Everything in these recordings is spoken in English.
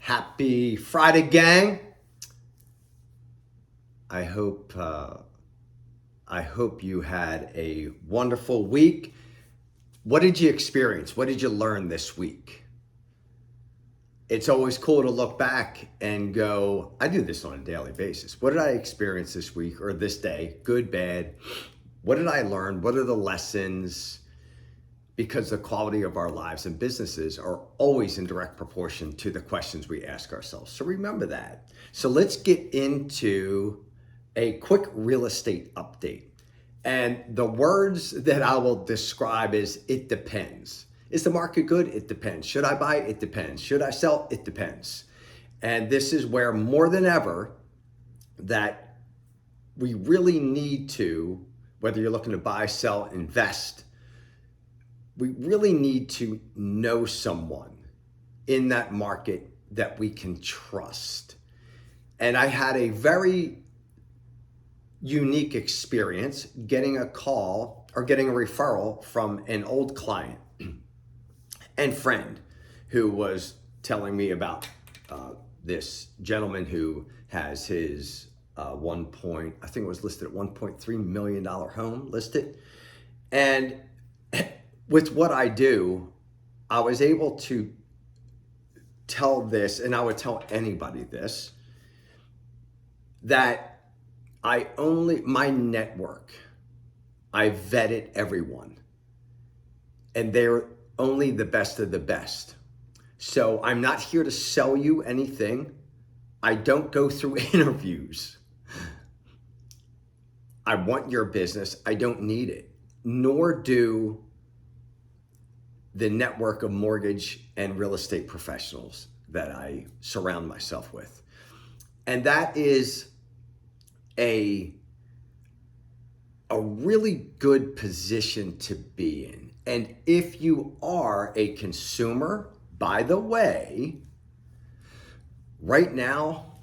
Happy Friday, gang. I hope uh, I hope you had a wonderful week. What did you experience? What did you learn this week? It's always cool to look back and go, I do this on a daily basis. What did I experience this week or this day? Good, bad. What did I learn? What are the lessons? Because the quality of our lives and businesses are always in direct proportion to the questions we ask ourselves. So remember that. So let's get into a quick real estate update. And the words that I will describe is it depends. Is the market good? It depends. Should I buy? It depends. Should I sell? It depends. And this is where more than ever that we really need to, whether you're looking to buy, sell, invest, we really need to know someone in that market that we can trust. And I had a very unique experience getting a call or getting a referral from an old client and friend who was telling me about this gentleman who has his I think it was listed at $1.3 million home listed. And with what I do, I was able to tell this, and I would tell anybody this, that my network, I vetted everyone, and they're only the best of the best. So I'm not here to sell you anything. I don't go through interviews. I want your business. I don't need it, nor do the network of mortgage and real estate professionals that I surround myself with. And that is a really good position to be in. And if you are a consumer, by the way, right now,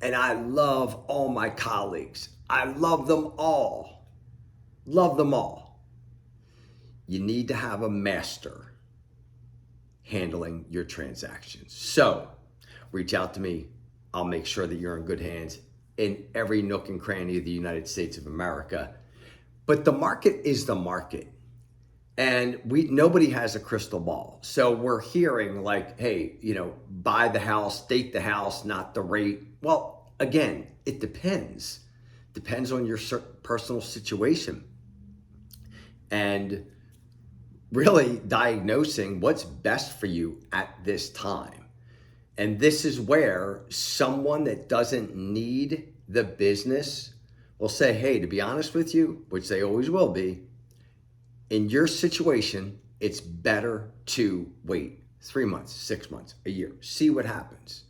and I love all my colleagues, I love them all, you need to have a master handling your transactions. So reach out to me. I'll make sure that you're in good hands in every nook and cranny of the United States of America. But the market is the market. And nobody has a crystal ball. So we're hearing like, hey, buy the house, date the house, not the rate. Well, again, it depends. Depends on your personal situation. And really diagnosing what's best for you at this time. And this is where someone that doesn't need the business will say, hey, to be honest with you, which they always will be, in your situation, it's better to wait 3 months, 6 months, a year, see what happens.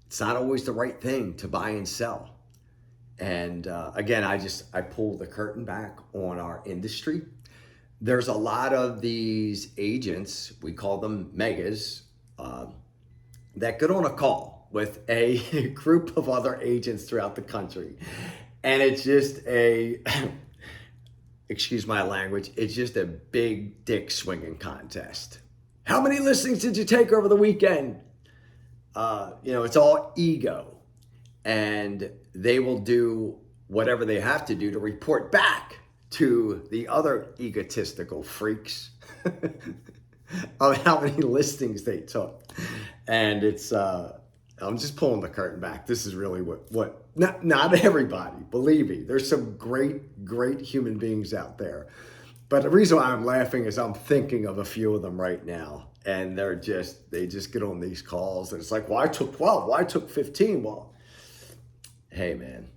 It's not always the right thing to buy and sell. And again, I pull the curtain back on our industry. There's a lot of these agents, we call them megas, that get on a call with a group of other agents throughout the country. And it's just excuse my language, it's just a big dick swinging contest. How many listings did you take over the weekend? It's all ego. And they will do whatever they have to do to report back to the other egotistical freaks of how many listings they took. And it's, I'm just pulling the curtain back. This is really what not everybody, believe me, there's some great human beings out there. But the reason why I'm laughing is I'm thinking of a few of them right now. And they just get on these calls and it's like, well, I took 12, well, I took 15. Well, hey man,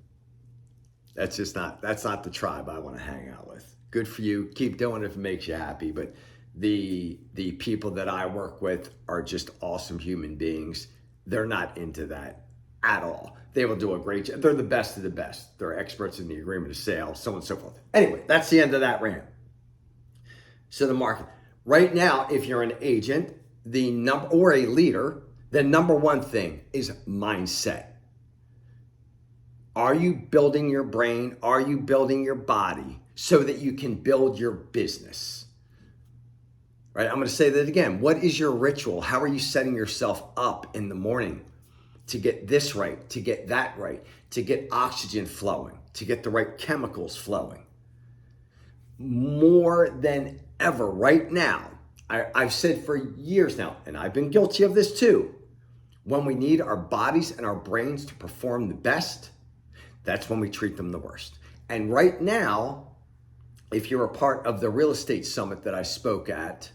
that's not the tribe I want to hang out with. Good for you. Keep doing it if it makes you happy. But the people that I work with are just awesome human beings. They're not into that at all. They will do a great job. They're the best of the best. They're experts in the agreement of sale, so on and so forth. Anyway, that's the end of that rant. So the market. Right now, if you're an agent, or a leader, the number one thing is mindset. Are you building your brain? Are you building your body so that you can build your business? right? I'm going to say that again. What is your ritual? How are you setting yourself up in the morning to get this right, to get that right, to get oxygen flowing, to get the right chemicals flowing? More than ever right now, I've said for years now, and I've been guilty of this too, when we need our bodies and our brains to perform the best, that's when we treat them the worst. And right now, if you're a part of the real estate summit that I spoke at,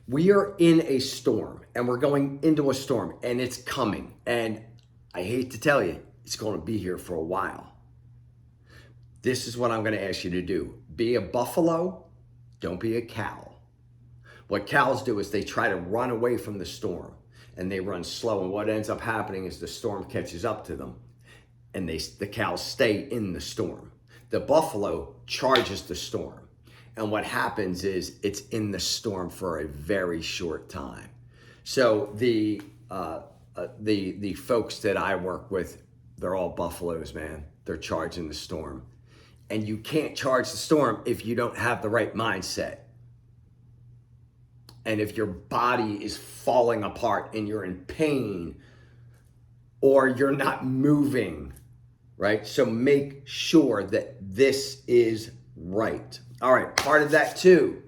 we are in a storm, and we're going into a storm, and it's coming. And I hate to tell you, it's going to be here for a while. This is what I'm going to ask you to do. Be a buffalo, don't be a cow. What cows do is they try to run away from the storm, and they run slow. And what ends up happening is the storm catches up to them, and the cows stay in the storm. The buffalo charges the storm. And what happens is it's in the storm for a very short time. So the folks that I work with, they're all buffaloes, man. They're charging the storm. And you can't charge the storm if you don't have the right mindset. And if your body is falling apart and you're in pain or you're not moving, right? So make sure that this is right. All right, part of that too.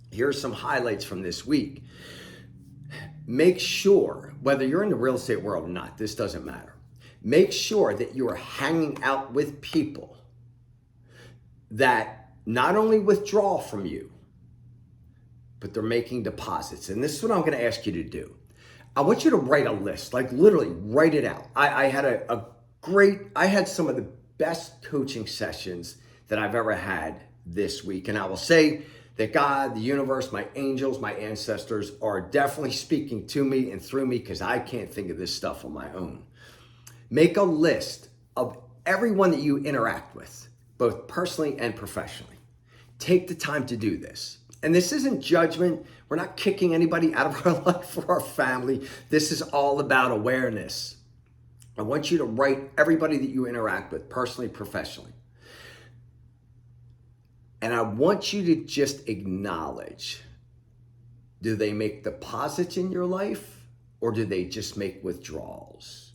Here's some highlights from this week. Make sure, whether you're in the real estate world or not, this doesn't matter. Make sure that you are hanging out with people that not only withdraw from you, but they're making deposits. And this is what I'm going to ask you to do. I want you to write a list, like literally write it out. I had some of the best coaching sessions that I've ever had this week. And I will say that God, the universe, my angels, my ancestors are definitely speaking to me and through me, because I can't think of this stuff on my own. Make a list of everyone that you interact with, both personally and professionally. Take the time to do this. And this isn't judgment. We're not kicking anybody out of our life or our family. This is all about awareness. I want you to write everybody that you interact with, personally, professionally. And I want you to just acknowledge, do they make deposits in your life, or do they just make withdrawals?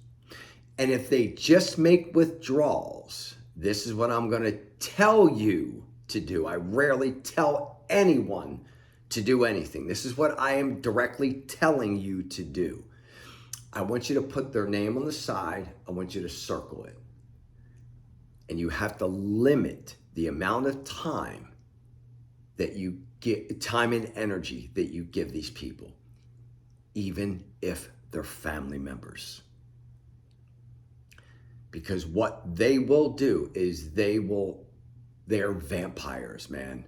And if they just make withdrawals, this is what I'm going to tell you to do. I rarely tell anyone to do anything. This is what I am directly telling you to do. I want you to put their name on the side. I want you to circle it. And you have to limit the amount of time that you get, time and energy that you give these people, even if they're family members. Because what they will do is they're vampires, man.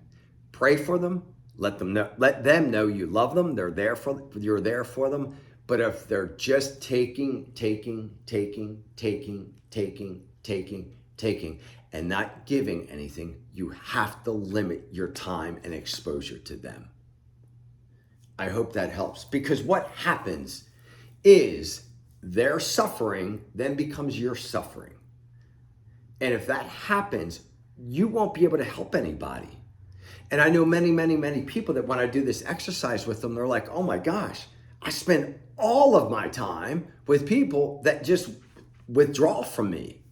Pray for them. Let them know you love them. You're there for them. But if they're just taking, and not giving anything, you have to limit your time and exposure to them. I hope that helps, because what happens is their suffering then becomes your suffering. And if that happens, you won't be able to help anybody. And I know many people that when I do this exercise with them, they're like, oh my gosh, I spend all of my time with people that just withdraw from me.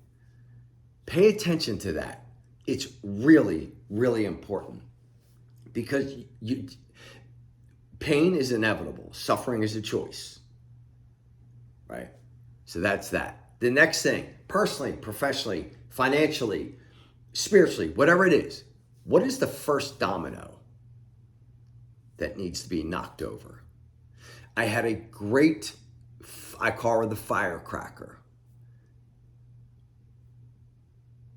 Pay attention to that. It's really, really important, because pain is inevitable. Suffering is a choice, right? So that's that. The next thing, personally, professionally, financially, spiritually, whatever it is, what is the first domino that needs to be knocked over? I had a great, I call her the firecracker.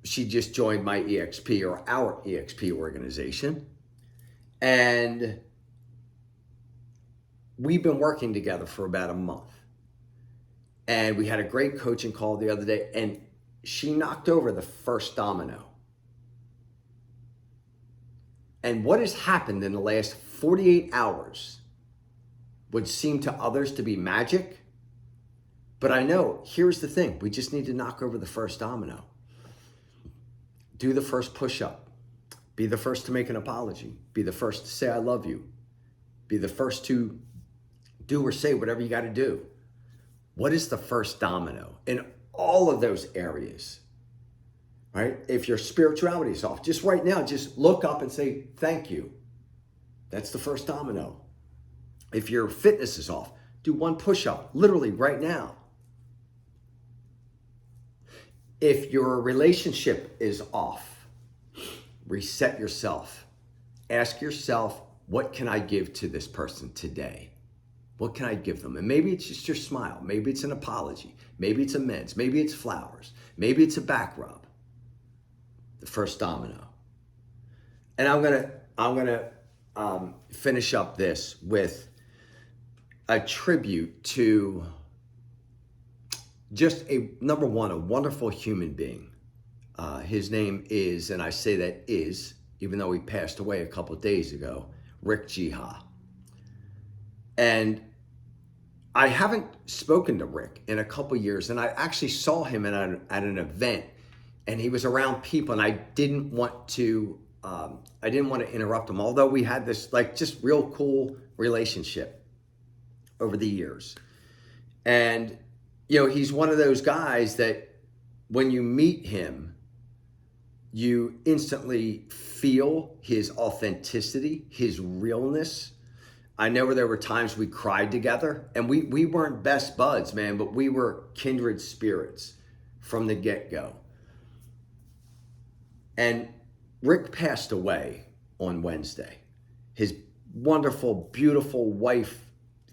She just joined my EXP, or our EXP organization. And we've been working together for about a month. And we had a great coaching call the other day, and she knocked over the first domino. And what has happened in the last 48 hours would seem to others to be magic. But I know, here's the thing. We just need to knock over the first domino. Do the first push-up. Be the first to make an apology. Be the first to say, I love you. Be the first to do or say whatever you got to do. What is the first domino in all of those areas? Right? If your spirituality is off, just right now, just look up and say, thank you. That's the first domino. If your fitness is off, do one push-up, literally right now. If your relationship is off, reset yourself. Ask yourself, what can I give to this person today? What can I give them? And maybe it's just your smile. Maybe it's an apology. Maybe it's amends. Maybe it's flowers. Maybe it's a back rub. The first domino. And I'm gonna finish up this with a tribute to just number one, a wonderful human being. His name is, and I say that is, even though he passed away a couple of days ago, Rick Jiha. And I haven't spoken to Rick in a couple of years, and I actually saw him at an event, and he was around people, and I didn't want to interrupt him, although we had this like just real cool relationship over the years. And you know, he's one of those guys that when you meet him, you instantly feel his authenticity, his realness. I know there were times we cried together, and we weren't best buds, man, but we were kindred spirits from the get-go. And Rick passed away on Wednesday. His wonderful, beautiful wife,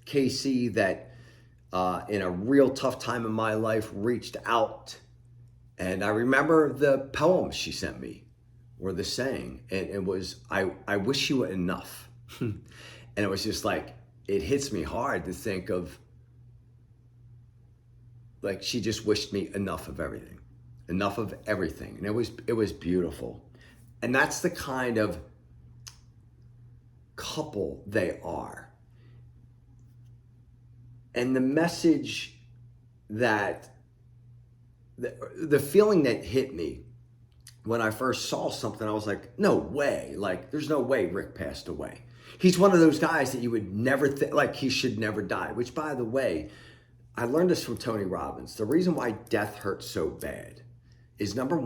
Casey, that in a real tough time in my life reached out. And I remember the poem she sent me, or the saying, and it was, I wish you were enough. And it was just like, it hits me hard to think of, like, she just wished me enough of everything. And it was beautiful. And that's the kind of couple they are. And the message that, the feeling that hit me when I first saw something, I was like, no way. Like, there's no way Rick passed away. He's one of those guys that you would never think, like, he should never die, which, by the way, I learned this from Tony Robbins. The reason why death hurts so bad is, number one,